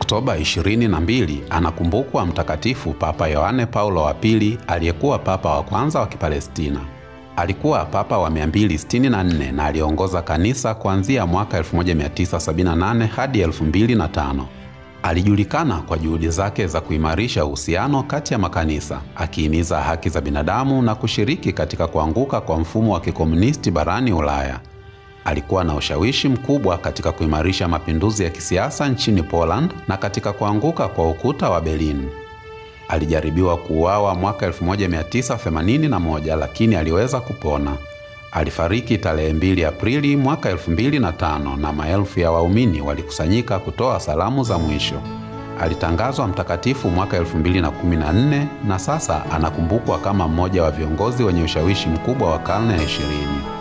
Oktoba 22 anakumbukwa Mtakatifu Papa Yohane Paulo wa Pili, aliyekuwa papa wa kwanza wa Kipalestina. Alikuwa papa wa 264 na aliongoza kanisa kuanzia mwaka 1978 hadi 2005. Alijulikana kwa juhudi zake za kuimarisha uhusiano kati ya makanisa, akihimiza haki za binadamu na kushiriki katika kuanguka kwa mfumo wa kikomunisti barani Ulaya. Alikuwa na ushawishi mkubwa katika kuimarisha mapinduzi ya kisiasa nchini Poland na katika kuanguka kwa ukuta wa Berlin. Alijaribiwa kuuawa mwaka 1981 lakini aliweza kupona. Alifariki tarehe 2 Aprili mwaka 2005 na maelfu ya waumini walikusanyika kutoa salamu za mwisho. Alitangazwa mtakatifu mwaka 2014 na sasa anakumbukwa kama mmoja wa viongozi wenye ushawishi mkubwa wa karne ya 20.